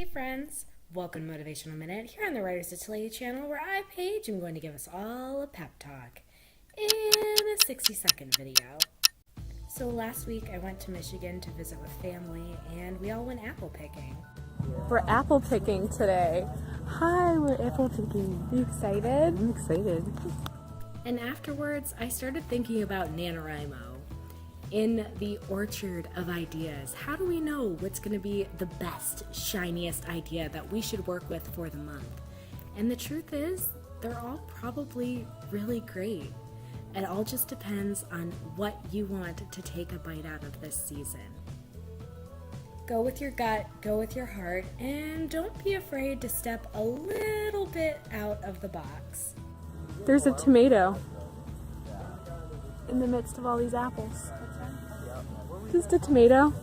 Hey friends, welcome to Motivational Minute here on the Writers Atelier channel where I, Paige, am going to give us all a pep talk in a 60-second video. So last week I went to Michigan to visit with family and we all went apple picking. We're apple picking today. Hi, we're apple picking. Are you excited? I'm excited. And afterwards I started thinking about NaNoWriMo. In the orchard of ideas, how do we know what's going to be the best, shiniest idea that we should work with for the month? And the truth is, they're all probably really great. It all just depends on what you want to take a bite out of this season. Go with your gut, go with your heart, and don't be afraid to step a little bit out of the box. There's a tomato in the midst of all these apples. Just a tomato.